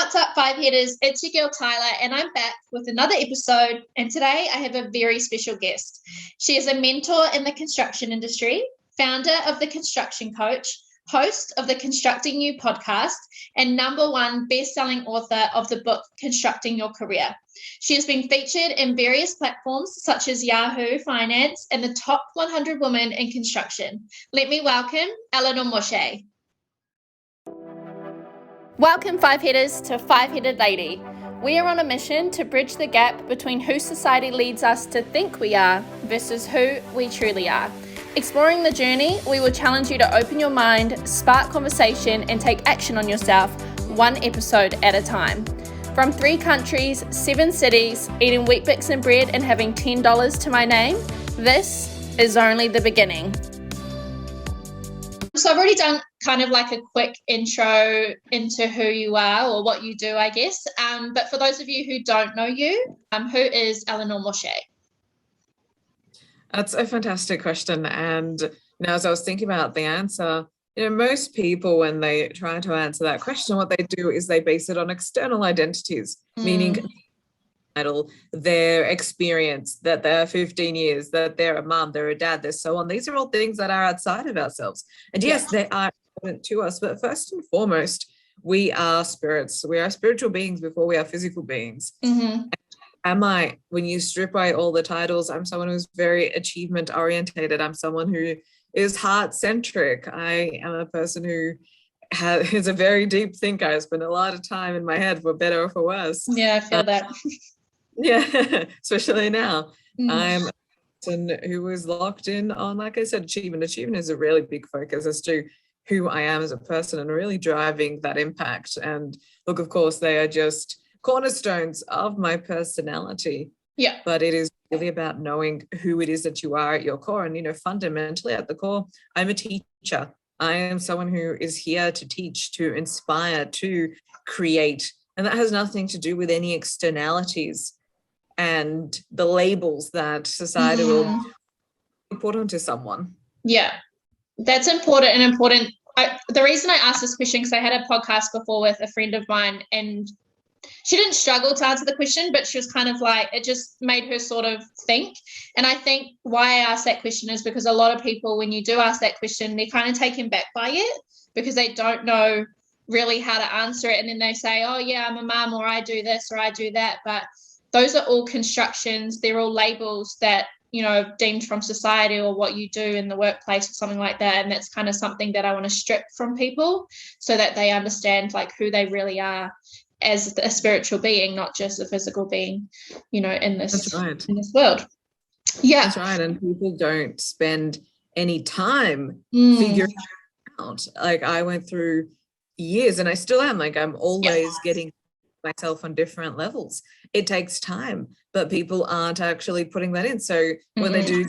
What's up, Five Headers? It's your girl Tyler, and I'm back with another episode. And today I have a very special guest. She is a mentor in the construction industry, founder of The Construction Coach, host of the Constructing You podcast, and #1 best-selling author of the book Constructing Your Career. She has been featured in various platforms such as Yahoo Finance and the top 100 women in construction. Let me welcome Elinor Moshe. Welcome, Five Headers, to Five-Headed Lady. We are on a mission to bridge the gap between who society leads us to think we are versus who we truly are. Exploring the journey, we will challenge you to open your mind, spark conversation, and take action on yourself, one episode at a time. From 3 countries, 7 cities, eating Weet-Bix and bread and having $10 to my name, this is only the beginning. So I've already done kind of like a quick intro into who you are or what you do, I guess. But for those of you who don't know you, who is Elinor Moshe? That's a fantastic question. And as I was thinking about the answer, most people, when they try to answer that question, what they do is they base it on external identities, meaning their experience, that they're 15 years, that they're a mom, they're a dad, they're so on. These are all things that are outside of ourselves. And yes, they are important to us, but first and foremost, we are spirits. We are spiritual beings before we are physical beings. Mm-hmm. When you strip away all the titles, I'm someone who's very achievement orientated. I'm someone who is heart-centric. I am a person who is a very deep thinker. I spend a lot of time in my head, for better or for worse. Yeah, I feel that. Yeah, especially now. I'm a person who is locked in on, like I said, achievement. Achievement is a really big focus as to who I am as a person and really driving that impact. And look, of course, they are just cornerstones of my personality. Yeah. But it is really about knowing who it is that you are at your core. And, fundamentally at the core, I'm a teacher. I am someone who is here to teach, to inspire, to create. And that has nothing to do with any externalities and the labels that society will put onto someone. Yeah, that's important and important. The reason I asked this question, because I had a podcast before with a friend of mine, and she didn't struggle to answer the question, but she was kind of like, it just made her sort of think. And I think why I asked that question is because a lot of people, when you do ask that question, they're kind of taken back by it because they don't know really how to answer it. And then they say, oh yeah, I'm a mum, or I do this, or I do that. But those are all constructions. They're all labels that, deemed from society or what you do in the workplace or something like that. And that's kind of something that I want to strip from people so that they understand like who they really are as a spiritual being, not just a physical being, in this world. Yeah. That's right. And people don't spend any time figuring out. Like I went through years and I still am, like I'm always getting myself on different levels. It takes time, but people aren't actually putting that in. So when they do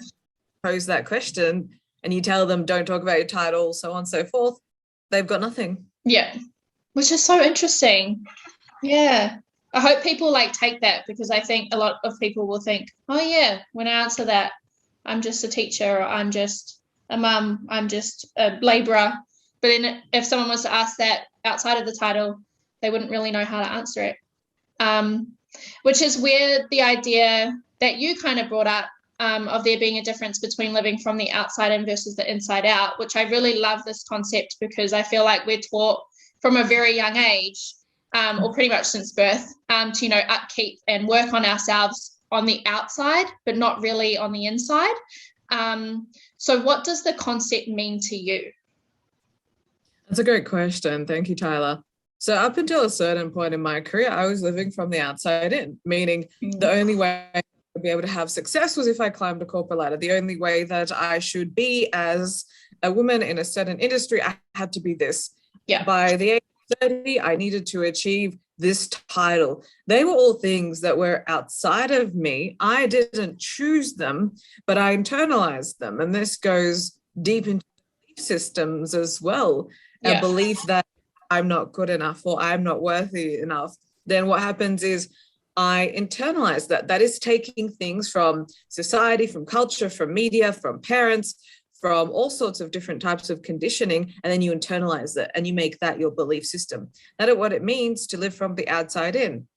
pose that question and you tell them don't talk about your title, so on and so forth, they've got nothing. Yeah, which is so interesting. Yeah, I hope people take that, because I think a lot of people will think, oh yeah, when I answer that, I'm just a teacher, or I'm just a mum, I'm just a labourer. But then if someone was to ask that outside of the title, they wouldn't really know how to answer it. Which is where the idea that you kind of brought up of there being a difference between living from the outside in versus the inside out, which I really love this concept, because I feel like we're taught from a very young age, or pretty much since birth, to, upkeep and work on ourselves on the outside, but not really on the inside. So what does the concept mean to you? That's a great question. Thank you, Tyler. So up until a certain point in my career, I was living from the outside in, meaning the only way I would be able to have success was if I climbed a corporate ladder. The only way that I should be as a woman in a certain industry, I had to be this. Yeah. By the age of 30, I needed to achieve this title. They were all things that were outside of me. I didn't choose them, but I internalized them. And this goes deep into belief systems as well. Yeah. A belief that I'm not good enough or I'm not worthy enough. Then what happens is I internalize that. That is taking things from society, from culture, from media, from parents, from all sorts of different types of conditioning, and then you internalize it and you make that your belief system. That is what it means to live from the outside in.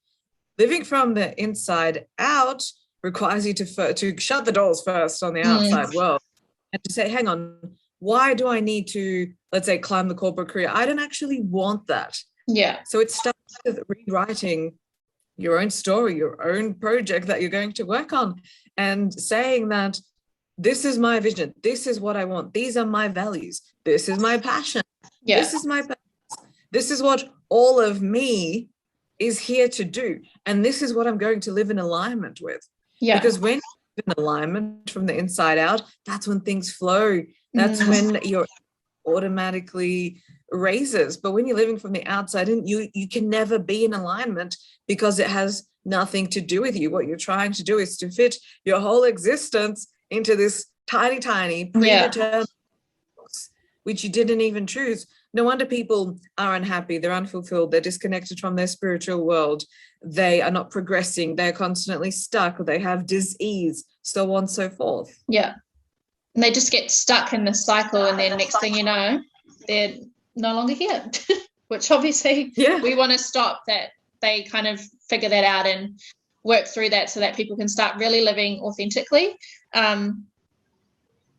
Living from the inside out requires you to shut the doors first on the outside world and to say, hang on, why do I need to, let's say, climb the corporate career? I don't actually want that. Yeah. So it starts with rewriting your own story, your own project that you're going to work on, and saying that this is my vision. This is what I want. These are my values. This is my passion. Yeah. This is my purpose. This is what all of me is here to do. And this is what I'm going to live in alignment with. Yeah. Because when you're in alignment from the inside out, that's when things flow. That's when you're automatically raises. But when you're living from the outside in, you can never be in alignment because it has nothing to do with you. What you're trying to do is to fit your whole existence into this tiny predetermined box, which you didn't even choose. No wonder people are unhappy, they're unfulfilled, they're disconnected from their spiritual world, they are not progressing, they're constantly stuck, they have disease, so on and so forth. Yeah. And they just get stuck in this cycle, and then next thing you know, they're no longer here, which obviously we want to stop that. They kind of figure that out and work through that so that people can start really living authentically.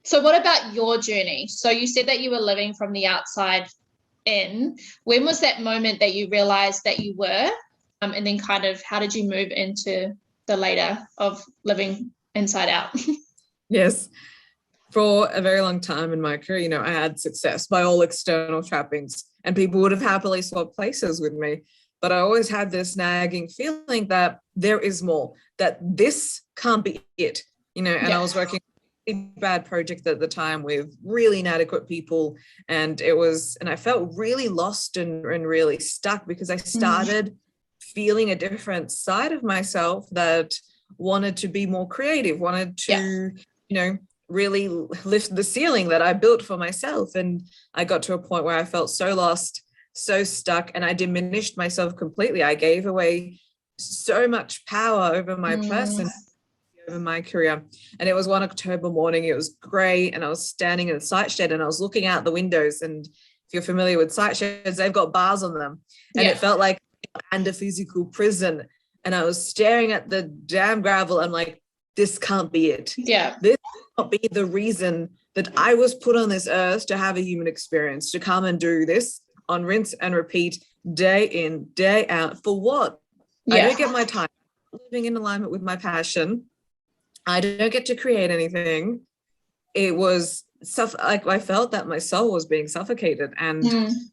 So what about your journey? So you said that you were living from the outside in. When was that moment that you realized that you were? And then kind of how did you move into the later of living inside out? Yes. For a very long time in my career, I had success by all external trappings, and people would have happily swapped places with me. But I always had this nagging feeling that there is more, that this can't be it, and I was working on a bad project at the time with really inadequate people. And I felt really lost and really stuck because I started feeling a different side of myself that wanted to be more creative, wanted to, really lift the ceiling that I built for myself. And I got to a point where I felt so lost, so stuck, and I diminished myself completely. I gave away so much power over my person, over my career. And it was one October morning, it was grey, and I was standing in a site shed and I was looking out the windows. And if you're familiar with site sheds, they've got bars on them. And it felt like under physical prison. And I was staring at the damn gravel. I'm like, this can't be it. Yeah. This cannot be the reason that I was put on this earth to have a human experience, to come and do this on rinse and repeat, day in, day out. For what? I don't get my time living in alignment with my passion. I don't get to create anything. It was like I felt that my soul was being suffocated, and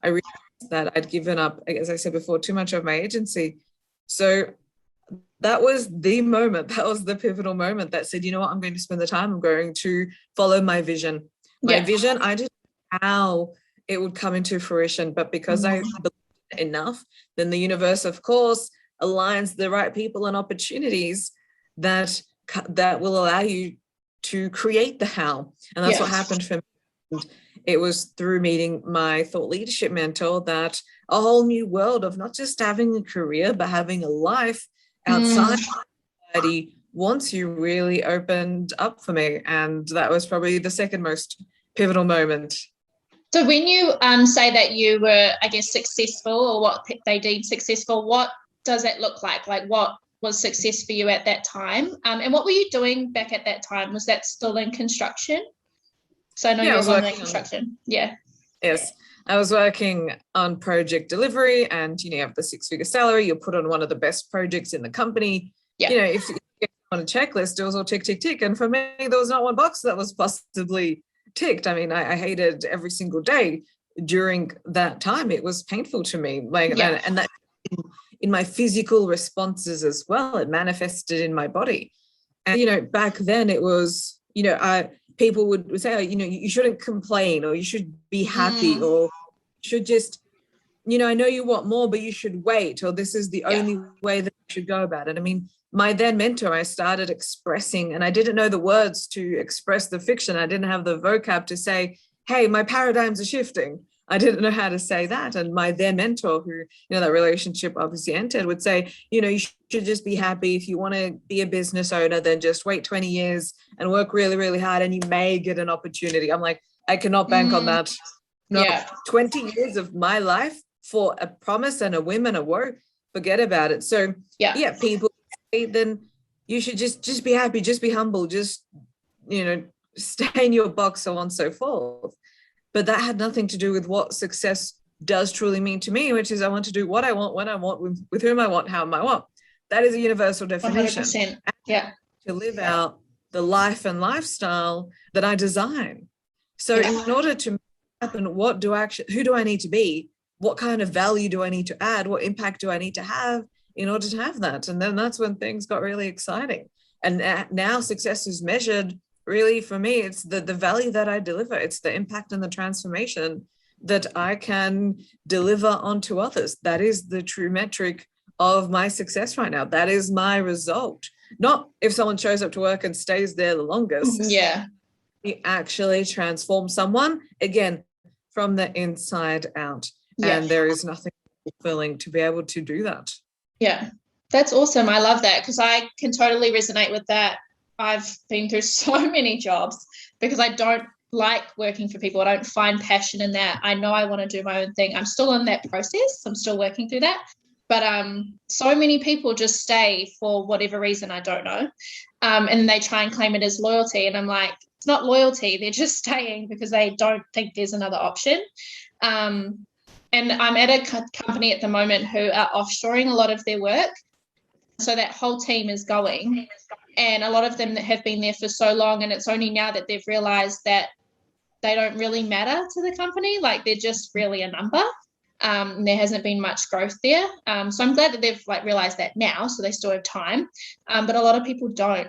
I realized that I'd given up, as I said before, too much of my agency. So that was the moment, that was the pivotal moment that said, you know what, I'm going to spend the time, I'm going to follow my vision. My vision, I didn't know how it would come into fruition, but because I believed enough, then the universe, of course, aligns the right people and opportunities that will allow you to create the how. And that's what happened for me. And it was through meeting my thought leadership mentor that a whole new world of not just having a career, but having a life outside society once you really opened up for me. And that was probably the second most pivotal moment. So when you say that you were, I guess, successful, or what they deemed successful, what does that look like? Like, what was success for you at that time? And what were you doing back at that time? Was that still in construction? So I know you were on construction. Yes. I was working on project delivery, and you have the 6-figure salary, you're put on one of the best projects in the company. If you get on a checklist, it was all tick, tick, tick. And for me, there was not one box that was possibly ticked. I mean, I hated every single day during that time. It was painful to me. And that in my physical responses as well, it manifested in my body. And, back then it was, people would say, you shouldn't complain, or you should be happy, or you should just, I know you want more, but you should wait, or this is the only way that you should go about it. I mean, my then mentor, I started expressing, and I didn't know the words to express the fiction. I didn't have the vocab to say, hey, my paradigms are shifting. I didn't know how to say that. And my then mentor, who, that relationship obviously ended, would say, you should just be happy. If you want to be a business owner, then just wait 20 years and work really, really hard, and you may get an opportunity. I'm like, I cannot bank on that. No, Yeah. 20 years of my life for a promise and a whim and a woe, forget about it. So yeah, people say then you should just be happy, just be humble, just, you know, stay in your box, so on and so forth. But that had nothing to do with what success does truly mean to me, which is I want to do what I want, when I want, with whom I want, how I want. That is a universal definition. 100%. Yeah. To live out the life and lifestyle that I design. So in order to happen, who do I need to be? What kind of value do I need to add? What impact do I need to have in order to have that? And then that's when things got really exciting. And now success is measured, really, for me, it's the value that I deliver. It's the impact and the transformation that I can deliver onto others. That is the true metric of my success right now. That is my result. Not if someone shows up to work and stays there the longest. Yeah. You actually transform someone, again, from the inside out. Yeah. And there is nothing fulfilling to be able to do that. Yeah, that's awesome. I love that because I can totally resonate with that. I've been through so many jobs because I don't like working for people. I don't find passion in that. I know I want to do my own thing. I'm still in that process. I'm still working through that. But so many people just stay for whatever reason, I don't know. And they try and claim it as loyalty. And I'm like, it's not loyalty. They're just staying because they don't think there's another option. And I'm at a company at the moment who are offshoring a lot of their work. So that whole team is going. And a lot of them that have been there for so long. And it's only now that they've realized that they don't really matter to the company. Like they're just really a number. There hasn't been much growth there. So I'm glad that they've realized that now, so they still have time. But a lot of people don't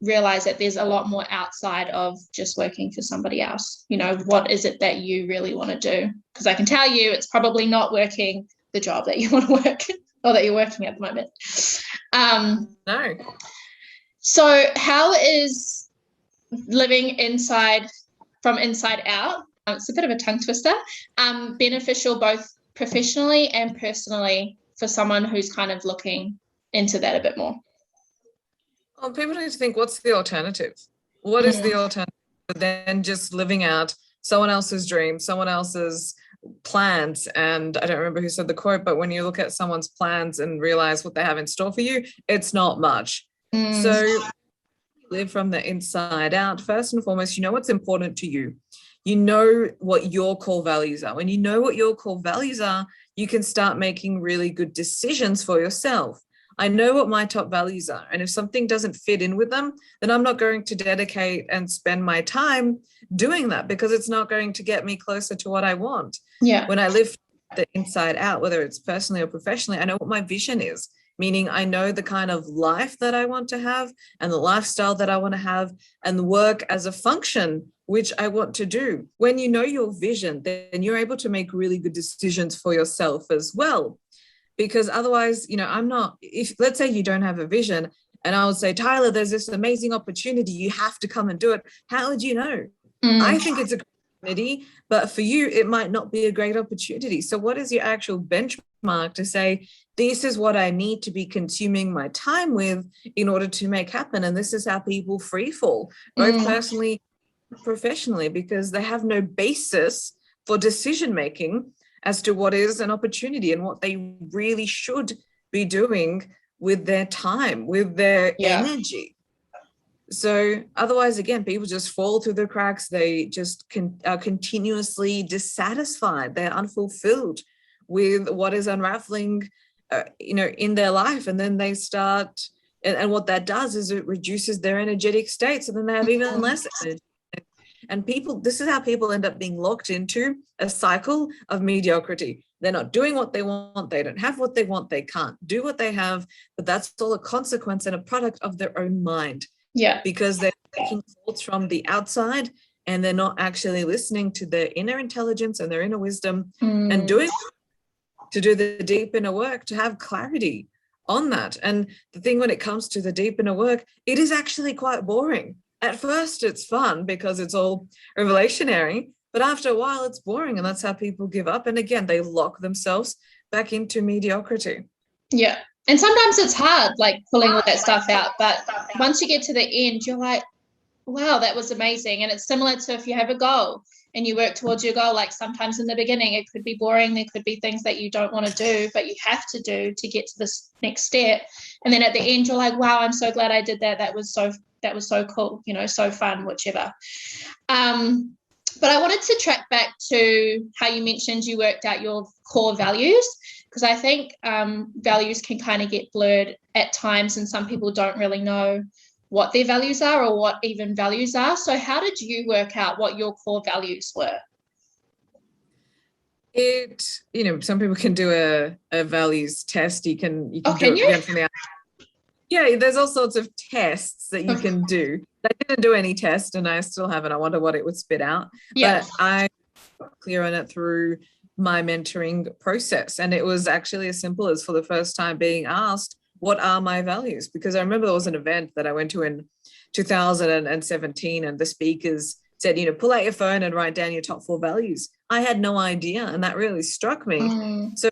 realize that there's a lot more outside of just working for somebody else. You know, what is it that you really want to do? Because I can tell you it's probably not working the job that you want to work or that you're working at the moment. No. So how is living from inside out, it's a bit of a tongue twister, beneficial both professionally and personally for someone who's kind of looking into that a bit more? Well, people need to think, what's the alternative? What is the alternative than just living out someone else's dream, someone else's plans? And I don't remember who said the quote, but when you look at someone's plans and realize what they have in store for you, it's not much. So live from the inside out. First and foremost, you know what's important to you. You know what your core values are. When you know what your core values are, you can start making really good decisions for yourself. I know what my top values are. And if something doesn't fit in with them, then I'm not going to dedicate and spend my time doing that because it's not going to get me closer to what I want. Yeah. When I live the inside out, whether it's personally or professionally, I know what my vision is, meaning I know the kind of life that I want to have and the lifestyle that I want to have and the work as a function which I want to do. When you know your vision, then you're able to make really good decisions for yourself as well. Because otherwise, you know, if let's say you don't have a vision and I would say, Tyler, there's this amazing opportunity, you have to come and do it. How would you know? I think it's a great opportunity, but for you, it might not be a great opportunity. So what is your actual benchmark to say, this is what I need to be consuming my time with in order to make happen? And this is how people free fall, both personally, professionally, because they have no basis for decision making as to what is an opportunity and what they really should be doing with their time, with their energy. So otherwise, again, people just fall through the cracks. They just are continuously dissatisfied. They're unfulfilled with what is unraveling, in their life. And then they start, and what that does is it reduces their energetic state. So then they have even less energy. And this is how people end up being locked into a cycle of mediocrity. They're not doing what they want. They don't have what they want. They can't do what they have. But that's all a consequence and a product of their own mind. Yeah. Because they're taking thoughts from the outside and they're not actually listening to their inner intelligence and their inner wisdom and doing to do the deep inner work to have clarity on that. And the thing when it comes to the deep inner work, it is actually quite boring. At first, it's fun because it's all revelationary, but after a while, it's boring, and that's how people give up. And again, they lock themselves back into mediocrity. Yeah, and sometimes it's hard, like pulling all that stuff out. But once you get to the end, you're like, wow, that was amazing. And it's similar to if you have a goal and you work towards your goal, like sometimes in the beginning it could be boring, there could be things that you don't want to do but you have to do to get to this next step, and then at the end you're like, wow, I'm so glad I did that, that was so cool, you know, so fun, whichever. But I wanted to track back to how you mentioned you worked out your core values, because I think values can kind of get blurred at times and some people don't really know what their values are or what even values are. So how did you work out what your core values were? Some people can do a values test. You can do it again from the outside. Yeah, there's all sorts of tests that you can do. I didn't do any test and I still haven't. I wonder what it would spit out. Yeah. But I got clear on it through my mentoring process. And it was actually as simple as, for the first time, being asked, what are my values? Because I remember there was an event that I went to in 2017 and the speakers said, pull out your phone and write down your top 4 values. I had no idea, and that really struck me. So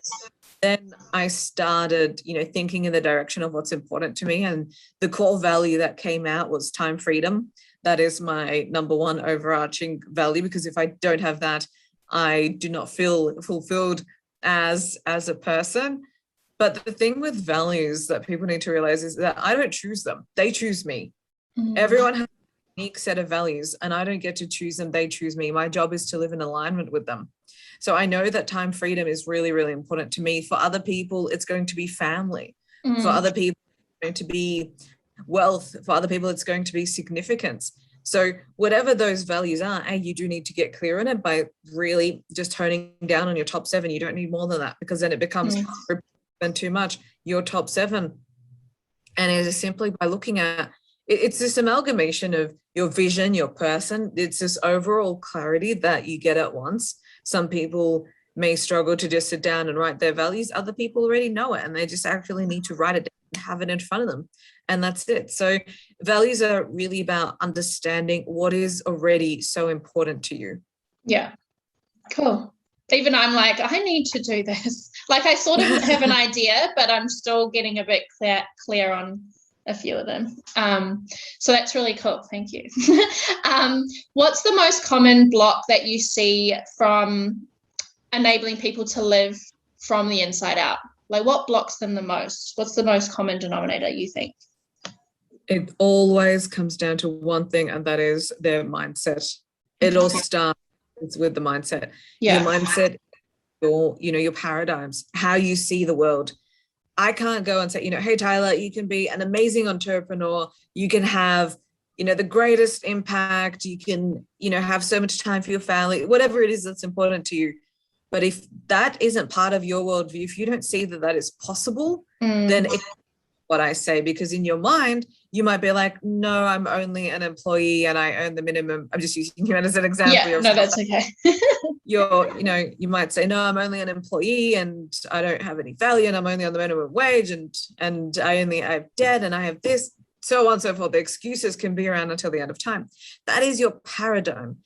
then I started, thinking in the direction of what's important to me, and the core value that came out was time freedom. That is my number one overarching value, because if I don't have that, I do not feel fulfilled as a person. But the thing with values that people need to realize is that I don't choose them. They choose me. Everyone has a unique set of values and I don't get to choose them. They choose me. My job is to live in alignment with them. So I know that time freedom is really, really important to me. For other people, it's going to be family. For other people, it's going to be wealth. For other people, it's going to be significance. So whatever those values are, you do need to get clear on it by really just honing down on your top 7. You don't need more than that, because then it becomes too much. Your top 7, and it is simply by looking at it's this amalgamation of your vision, your person. It's this overall clarity that you get at once. Some people may struggle to just sit down and write their values. Other people already know it and they just actually need to write it down and have it in front of them, and that's it. So values are really about understanding what is already so important to you. Yeah, cool. Even I'm like, I need to do this. Like, I sort of have an idea, but I'm still getting a bit clear on a few of them. So that's really cool. Thank you. What's the most common block that you see from enabling people to live from the inside out? Like, what blocks them the most? What's the most common denominator, you think? It always comes down to one thing, and that is their mindset. It all starts with the mindset. Your mindset, your paradigms, how you see the world. I can't go and say, hey, Tyler, you can be an amazing entrepreneur. You can have, the greatest impact. You can, have so much time for your family, whatever it is that's important to you. But if that isn't part of your worldview, if you don't see that that is possible, then it's what I say, because in your mind, you might be like, no, I'm only an employee and I earn the minimum. I'm just using you as an example. Yeah, no, that's okay. You might say, no, I'm only an employee and I don't have any value and I'm only on the minimum wage and I have debt and I have this, so on and so forth. The excuses can be around until the end of time. That is your paradigm.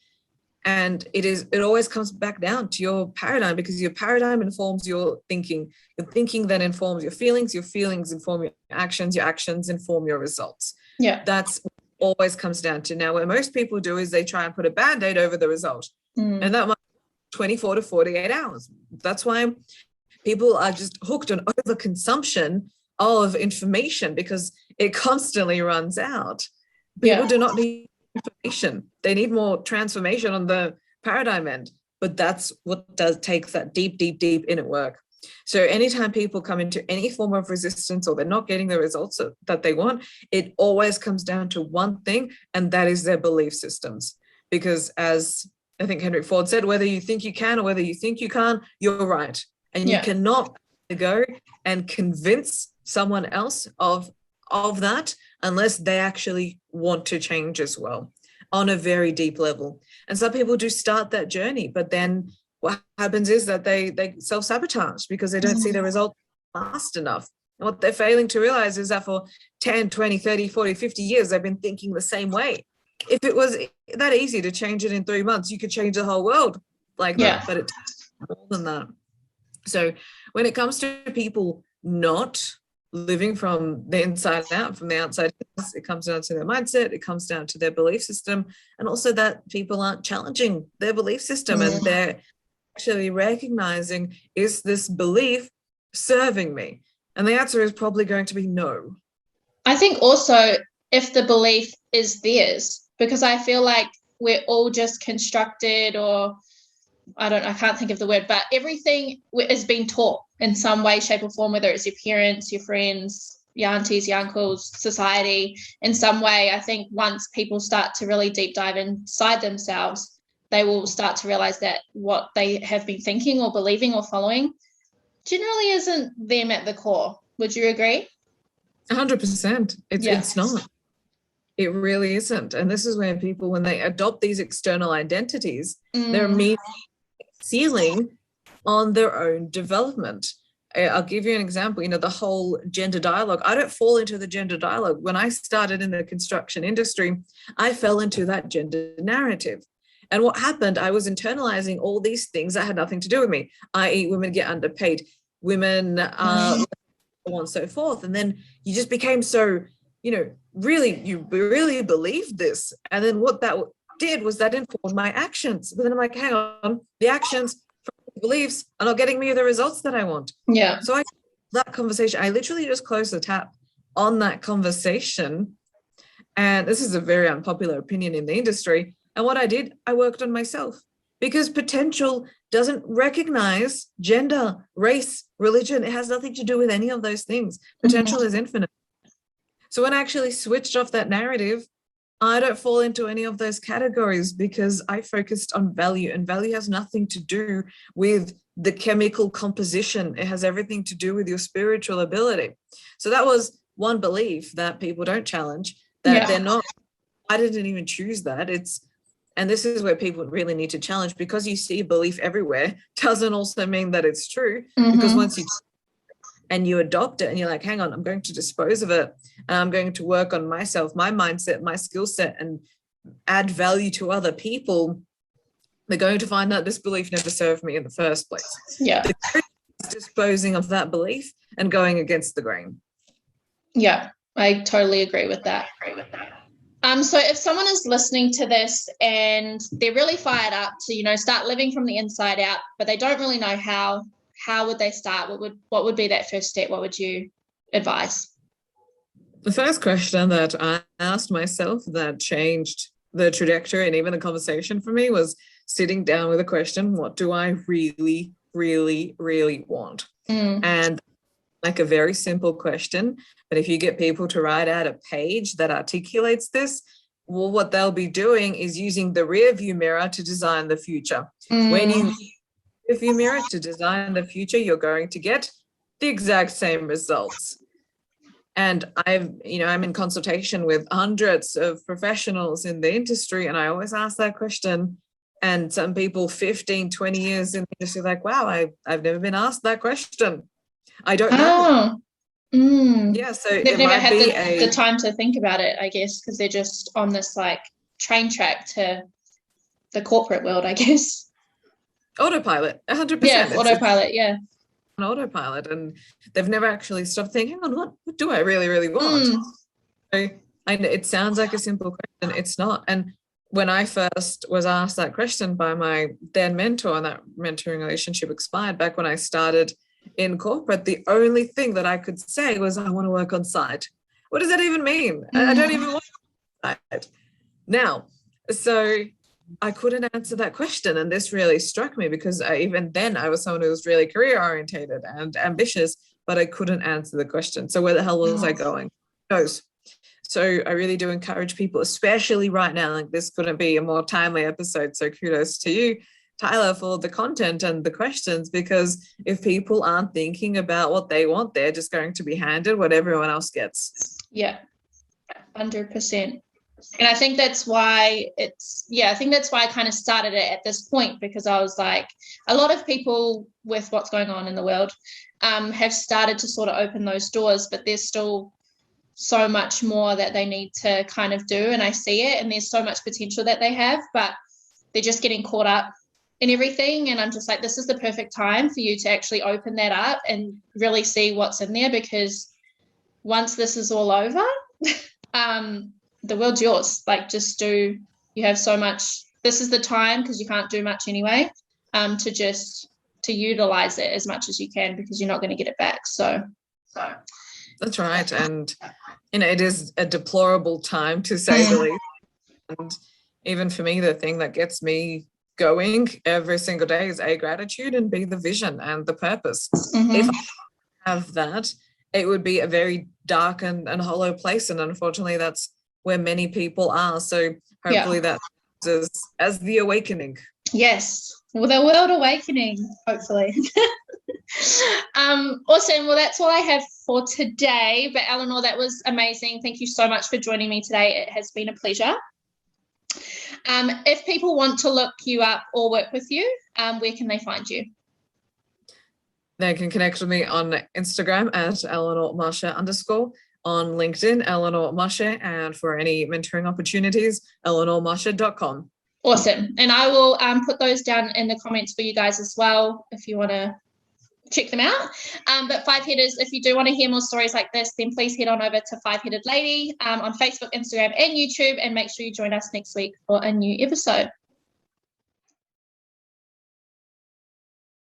And it always comes back down to your paradigm, because your paradigm informs your thinking. Your thinking then informs your feelings inform your actions inform your results. Yeah. That's what always comes down to. Now, what most people do is they try and put a Band-Aid over the result. And that might be 24 to 48 hours. That's why people are just hooked on overconsumption of information, because it constantly runs out. People do not need information. They need more transformation on the paradigm end, but that's what does takes that deep inner work. So anytime people come into any form of resistance or they're not getting the results that they want, it always comes down to one thing, and that is their belief systems. Because as I think Henry Ford said, whether you think you can or whether you think you can't, you're right. And you cannot go and convince someone else of that unless they actually want to change as well on a very deep level. And some people do start that journey, but then what happens is that they self-sabotage because they don't see the result fast enough. And what they're failing to realize is that for 10, 20, 30, 40, 50 years, they've been thinking the same way. If it was that easy to change it in 3 months, you could change the whole world like that, but it takes more than that. So when it comes to people not living from the inside out, from the outside in. It comes down to their mindset, it comes down to their belief system, and also that people aren't challenging their belief system and they're actually recognizing, is this belief serving me? And the answer is probably going to be no. I think also if the belief is theirs, because I feel like we're all just constructed, or I can't think of the word, but everything is being taught in some way, shape or form, whether it's your parents, your friends, your aunties, your uncles, society, in some way. I think once people start to really deep dive inside themselves, they will start to realize that what they have been thinking or believing or following generally isn't them at the core. Would you agree? 100%. It's not. It really isn't. And this is where people, when they adopt these external identities, they're immediately ceiling on their own development. I'll give you an example. You know, the whole gender dialogue. I don't fall into the gender dialogue. When I started in the construction industry, I fell into that gender narrative. And what happened, I was internalizing all these things that had nothing to do with me, i.e. women get underpaid, women so on and so forth. And then you just became so, you really believed this. And then what that did was that informed my actions. But then I'm like, hang on, the actions from beliefs are not getting me the results that I want. Yeah. So that conversation, I literally just closed the tap on that conversation. And this is a very unpopular opinion in the industry. And what I did, I worked on myself, because potential doesn't recognize gender, race, religion. It has nothing to do with any of those things. Potential is infinite. So when I actually switched off that narrative, I don't fall into any of those categories, because I focused on value, and value has nothing to do with the chemical composition. It has everything to do with your spiritual ability. So that was one belief that people don't challenge, that they're not, I didn't even choose that. And this is where people really need to challenge, because you see belief everywhere doesn't also mean that it's true. Because once you adopt it and you're like, hang on, I'm going to dispose of it, and I'm going to work on myself, my mindset, my skill set, and add value to other people, they're going to find out this belief never served me in the first place. Yeah. Disposing of that belief and going against the grain. Yeah, I totally agree with that. So if someone is listening to this and they're really fired up to, start living from the inside out, but they don't really know how would they start? What would be that first step? What would you advise? The first question that I asked myself that changed the trajectory and even the conversation for me was sitting down with a question: what do I really, really, really want? And like a very simple question, but if you get people to write out a page that articulates this, well, what they'll be doing is using the rear view mirror to design the future. When you use the rear view mirror to design the future, you're going to get the exact same results. And I'm in consultation with hundreds of professionals in the industry, and I always ask that question. And some people 15, 20 years in the industry are like, wow, I've never been asked that question. I don't know. Yeah, so they've never had the time to think about it, I guess, because they're just on this like train track to the corporate world, I guess. Autopilot, 100%. Yeah, autopilot, yeah. An autopilot, and they've never actually stopped thinking, hang on, what do I really, really want? So it sounds like a simple question. It's not. And when I first was asked that question by my then mentor, and that mentoring relationship expired back when I started in corporate, the only thing that I could say was, I want to work on site. What does that even mean? I don't even want to work on site now. So I couldn't answer that question. And this really struck me, because even then I was someone who was really career orientated and ambitious, but I couldn't answer the question. So where the hell was I going? Who knows? So I really do encourage people, especially right now, like this couldn't be a more timely episode. So kudos to you, Tyler, for the content and the questions, because if people aren't thinking about what they want, they're just going to be handed what everyone else gets. Yeah, 100%. And I think that's why I kind of started it at this point, because I was like, a lot of people with what's going on in the world have started to sort of open those doors, but there's still so much more that they need to kind of do. And I see it, and there's so much potential that they have, but they're just getting caught up in everything. And I'm just like, this is the perfect time for you to actually open that up and really see what's in there, because once this is all over, the world's yours. Like, just do, you have so much, this is the time, because you can't do much anyway, to utilize it as much as you can, because you're not going to get it back. So that's right. And it is a deplorable time, to say the least. And even for me, the thing that gets me going every single day is A, gratitude, and B, the vision and the purpose. If I have that, it would be a very dark and hollow place, and unfortunately that's where many people are. So hopefully that is as the awakening. Yes, well, the world awakening, hopefully. Awesome. Well, that's all I have for today. But Elinor, that was amazing. Thank you so much for joining me today. It has been a pleasure. If people want to look you up or work with you, where can they find you? They can connect with me on Instagram at Elinor Moshe _, on LinkedIn, Elinor Moshe, and for any mentoring opportunities, elinormoshe.com. Awesome. And I will put those down in the comments for you guys as well, if you want to check them out. But Five Headers, if you do want to hear more stories like this, then please head on over to Five Headed Lady on Facebook, Instagram, and YouTube, and make sure you join us next week for a new episode.